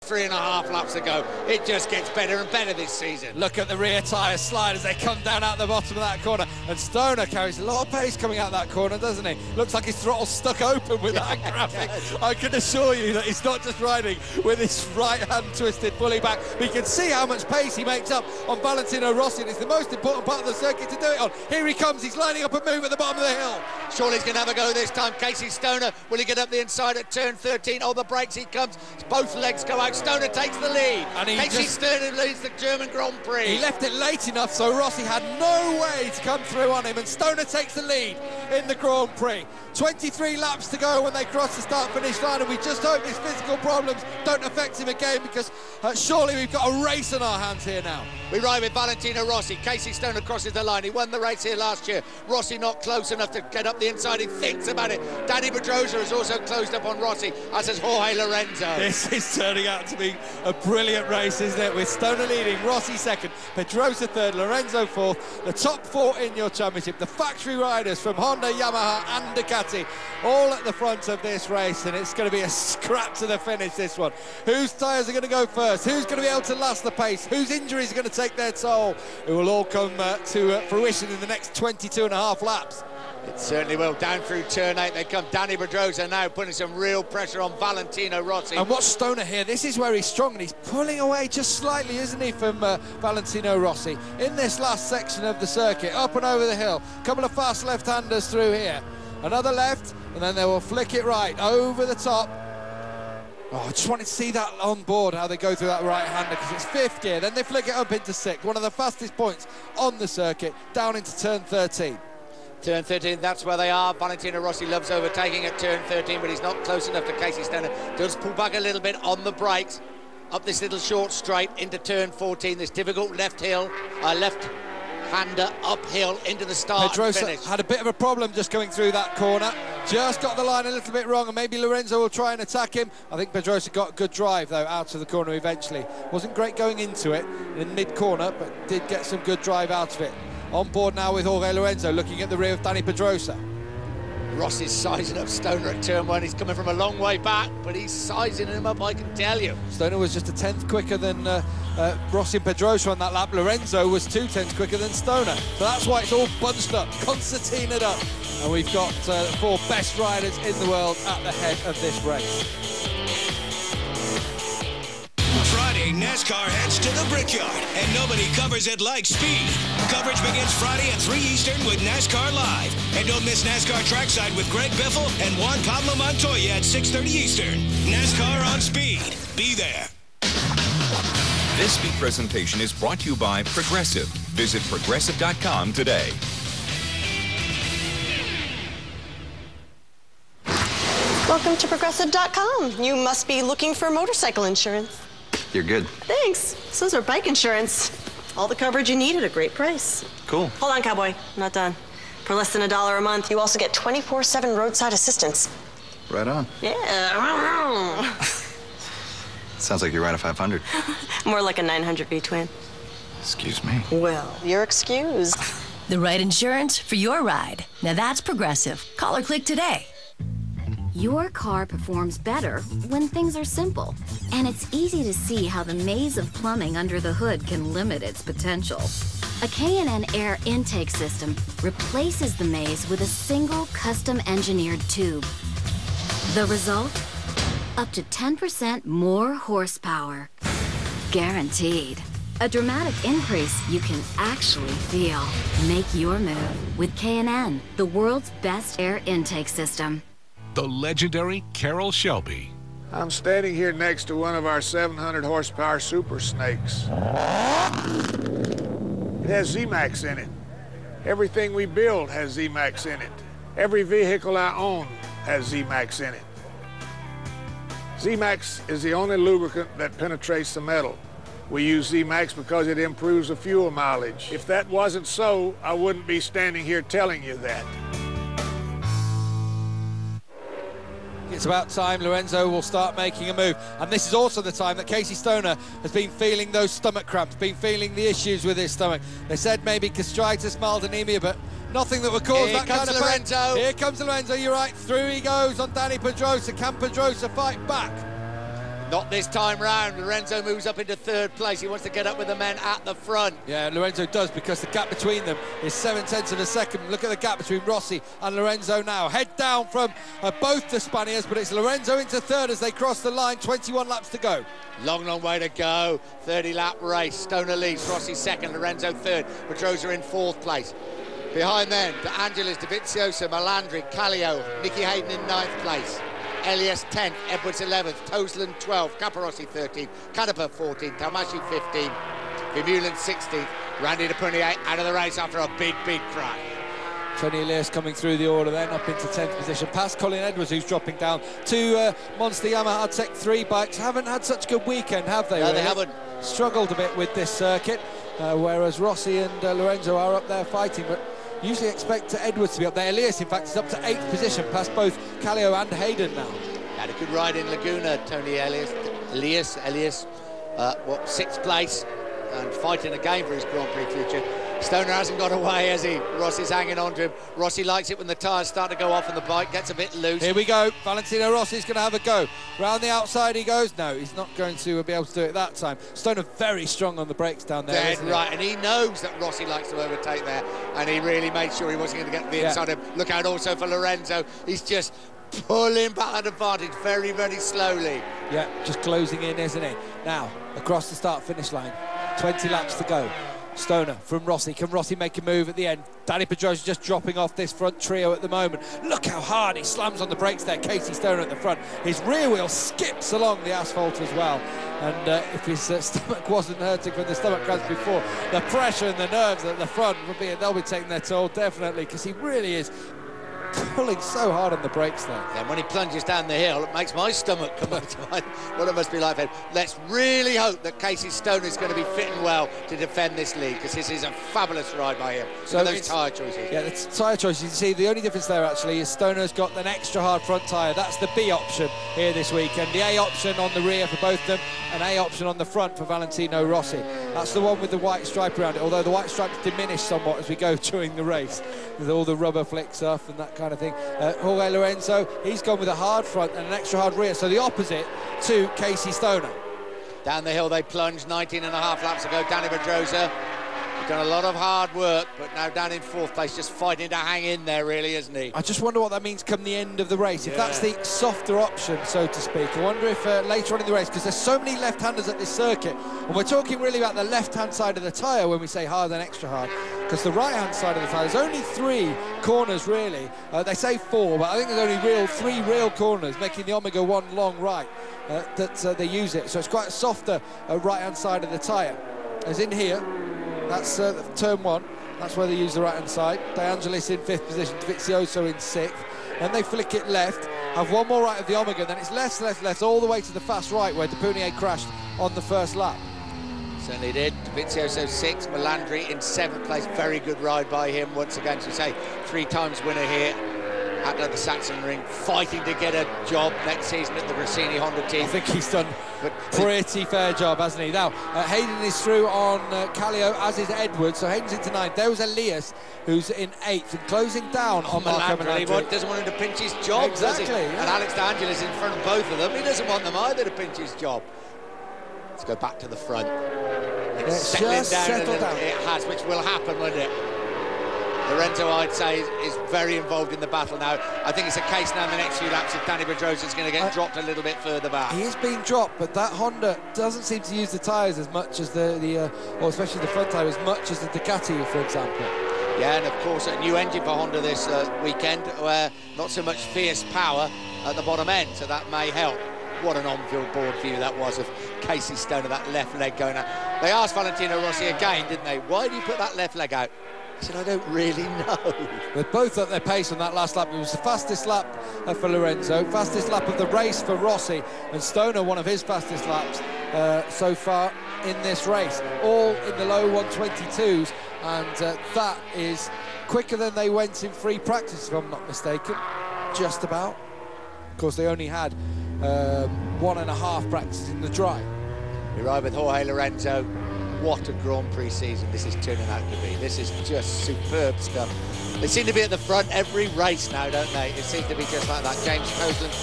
3.5 laps ago. It just gets better and better this season. Look at the rear tyre slide as they come down out the bottom of that corner, and Stoner carries a lot of pace coming out that corner, doesn't he? Looks like his throttle's stuck open with that graphic. I can assure you that he's not just riding with his right hand twisted fully back. We can see how much pace he makes up on Valentino Rossi, and it's the most important part of the circuit to do it on. Here he comes, he's lining up a move at the bottom of the hill. Surely he's going to have a go this time. Casey Stoner, will he get up the inside at turn 13? Oh, the brakes, he comes. Both legs go out. Stoner takes the lead. And Casey Stoner leads the German Grand Prix. He left it late enough so Rossi had no way to come through on him, and Stoner takes the lead in the Grand Prix. 23 laps to go when they cross the start-finish line, and we just hope his physical problems don't affect him again, because surely we've got a race on our hands here now. We ride with Valentino Rossi. Casey Stoner crosses the line. He won the race here last year. Rossi not close enough to get up the inside. He thinks about it. Danny Pedrosa has also closed up on Rossi, as has Jorge Lorenzo. This is turning out to be a brilliant race, isn't it? With Stoner leading, Rossi second, Pedrosa third, Lorenzo fourth. The top four in your championship, the factory riders from Honda, Yamaha and Ducati, all at the front of this race, and it's going to be a scrap to the finish, this one. Whose tyres are going to go first? Who's going to be able to last the pace? Whose injuries are going to take their toll? It will all come to fruition in the next 22.5 laps. It certainly will. Down through turn 8 they come. Danny Pedrosa now putting some real pressure on Valentino Rossi. And watch Stoner here. This is where he's strong, and he's pulling away just slightly, isn't he, from Valentino Rossi in this last section of the circuit, up and over the hill. A couple of fast left-handers through here. Another left, and then they will flick it right over the top. Oh, I just wanted to see that on board, how they go through that right-hander, because it's fifth gear. Then they flick it up into sixth, one of the fastest points on the circuit, down into turn 13. Turn 13, that's where they are. Valentino Rossi loves overtaking at turn 13, but he's not close enough to Casey Stoner. Does pull back a little bit on the brakes, up this little short straight into turn 14, this difficult left-hander uphill into the start Pedrosa finish. Had a bit of a problem just going through that corner. Just got the line a little bit wrong, and maybe Lorenzo will try and attack him. I think Pedrosa got a good drive, though, out of the corner eventually. Wasn't great going into it in mid-corner, but did get some good drive out of it. On board now with Jorge Lorenzo, looking at the rear of Danny Pedrosa. Ross is sizing up Stoner at turn 1. He's coming from a long way back, but he's sizing him up, I can tell you. Stoner was just a tenth quicker than Rossi and Pedrosa on that lap. Lorenzo was 2/10 quicker than Stoner. So that's why it's all bunched up, concertinaed up. And we've got the four best riders in the world at the head of this race. Friday, NASCAR heads to the Brickyard, and nobody covers it like speed. Coverage begins Friday at 3 Eastern with NASCAR Live. And don't miss NASCAR Trackside with Greg Biffle and Juan Pablo Montoya at 6:30 Eastern. NASCAR on speed. Be there. This speed presentation is brought to you by Progressive. Visit Progressive.com today. Welcome to Progressive.com. You must be looking for motorcycle insurance. You're good. Thanks. So's our bike insurance. All the coverage you need at a great price. Cool. Hold on, cowboy. I'm not done. For less than $1 a month, you also get 24/7 roadside assistance. Right on. Yeah. Sounds like you ride a 500. More like a 900 V-twin. Excuse me. Well, you're excused. The right insurance for your ride. Now that's Progressive. Call or click today. Your car performs better when things are simple, and it's easy to see how the maze of plumbing under the hood can limit its potential. A K&N air intake system replaces the maze with a single custom-engineered tube. The result? Up to 10% more horsepower. Guaranteed. A dramatic increase you can actually feel. Make your move with K&N, the world's best air intake system. The legendary Carroll Shelby. I'm standing here next to one of our 700 horsepower Super Snakes. It has Z-Max in it. Everything we build has Z-Max in it. Every vehicle I own has Z-Max in it. Z-Max is the only lubricant that penetrates the metal. We use Z-Max because it improves the fuel mileage. If that wasn't so, I wouldn't be standing here telling you that. It's about time Lorenzo will start making a move, and this is also the time that Casey Stoner has been feeling those stomach cramps, been feeling the issues with his stomach. They said maybe gastritis, mild anemia, but nothing that would cause that kind of Lorenzo. Here comes Lorenzo, you're right, through he goes on Danny Pedrosa. Can Pedrosa fight back? Not this time round. Lorenzo moves up into third place. He wants to get up with the men at the front. Yeah, Lorenzo does, because the gap between them is 7/10 of a second. Look at the gap between Rossi and Lorenzo now. Head down from both the Spaniards, but it's Lorenzo into third as they cross the line. 21 laps to go. Long, long way to go. 30-lap race. Stoner leads. Rossi second. Lorenzo third. Pedrosa in fourth place. Behind them, De Angelis, Dovizioso, Melandri, Kallio, Nicky Hayden in 9th place. Elias 10th, Edwards 11th, Tosland 12th, Caparossi 13th, Canepa 14th, Talmashi 15th, Vermeulen 16th, Randy De Punier out of the race after a big, big crash. Tony Elias coming through the order then, up into 10th position, past Colin Edwards, who's dropping down. Two Monster Yamaha Tech 3 bikes haven't had such a good weekend, have they? No, really? they haven't. Struggled a bit with this circuit, whereas Rossi and Lorenzo are up there fighting, but usually expect Edwards to be up there. Elias, in fact, is up to 8th position, past both Kallio and Hayden now. Had a good ride in Laguna, Tony Elias, 6th place, and fighting again for his Grand Prix future. Stoner hasn't got away, has he? Rossi's hanging on to him. Rossi likes it when the tyres start to go off and the bike gets a bit loose. Here we go. Valentino Rossi's going to have a go. Round the outside he goes. No, he's not going to be able to do it that time. Stoner very strong on the brakes down there. Dead right, and he knows that Rossi likes to overtake there, and he really made sure he wasn't going to get the inside of him. Look out also for Lorenzo. He's just pulling back that advantage very, very slowly. Yeah, just closing in, isn't he? Now, across the start-finish line. 20 laps to go. Stoner from Rossi. Can Rossi make a move at the end? Danny Pedrosa just dropping off this front trio at the moment. Look how hard he slams on the brakes there. Casey Stoner at the front. His rear wheel skips along the asphalt as well. And if his stomach wasn't hurting from the stomach cramps before, the pressure and the nerves at the front, they'll be taking their toll, definitely, because he really is pulling so hard on the brakes there. And when he plunges down the hill, it makes my stomach come up to what it must be like for him. Let's really hope that Casey Stoner is going to be fit and well to defend this lead, because this is a fabulous ride by him. So those tyre choices. Yeah, the tyre choices. You see, the only difference there actually is Stoner's got an extra hard front tyre. That's the B option here this weekend. The A option on the rear for both of them, and A option on the front for Valentino Rossi. That's the one with the white stripe around it, although the white stripes diminish somewhat as we go during the race, with all the rubber flicks off and that kind of thing. Jorge Lorenzo, he's gone with a hard front and an extra hard rear, so the opposite to Casey Stoner. Down the hill they plunge, 19 and a half laps ago. Danny Pedrosa, he's done a lot of hard work, but now down in 4th place, just fighting to hang in there, really, isn't he? I just wonder what that means come the end of the race. If that's the softer option, so to speak. I wonder if later on in the race, because there's so many left-handers at this circuit, and we're talking really about the left-hand side of the tyre when we say hard and extra hard, because the right-hand side of the tyre, there's only 3 corners, really. They say 4, but I think there's only 3 real corners, making the Omega 1 long right, that they use it. So it's quite a softer right-hand side of the tyre. As in here, that's turn 1. That's where they use the right-hand side. De Angelis in 5th position, Dovizioso in 6th. Then they flick it left, have one more right of the Omega, then it's left, all the way to the fast right where De Punier crashed on the first lap. Certainly did. Dovizioso 6th, Melandri in 7th place. Very good ride by him once again. To say 3 times winner here at the Sachsenring, fighting to get a job next season at the Rossini Honda team. I think he's done a pretty fair job, hasn't he? Now, Hayden is through on Kallio, as is Edwards, so Hayden's into 9th. There was Elias, who's in 8th, and closing down on Marco Melandri. He doesn't want him to pinch his job, exactly, does he? Yeah. And Alex De Angelis in front of both of them. He doesn't want them either to pinch his job. Let's go back to the front. It's settling down a little. It has, which will happen, won't it? Lorenzo, I'd say, is very involved in the battle now. I think it's a case now in the next few laps if Danny Pedrosa is going to get dropped a little bit further back. He is being dropped, but that Honda doesn't seem to use the tyres as much as or especially the front tyre, as much as the Ducati, for example. Yeah, and of course a new engine for Honda this weekend, where not so much fierce power at the bottom end, so that may help. What an on-field board view that was of Casey Stoner, that left leg going out. They asked Valentino Rossi again, didn't they? Why do you put that left leg out? He said, I don't really know. They're both at their pace on that last lap. It was the fastest lap for Lorenzo, fastest lap of the race for Rossi, and Stoner, one of his fastest laps so far in this race. All in the low 122s, and that is quicker than they went in free practice, if I'm not mistaken. Just about. Of course, they only had 1.5 practices in the dry. We ride with Jorge Lorenzo. What a Grand Prix season this is turning out to be. This is just superb stuff. They seem to be at the front every race now, don't they? It seems to be just like that. James Tosland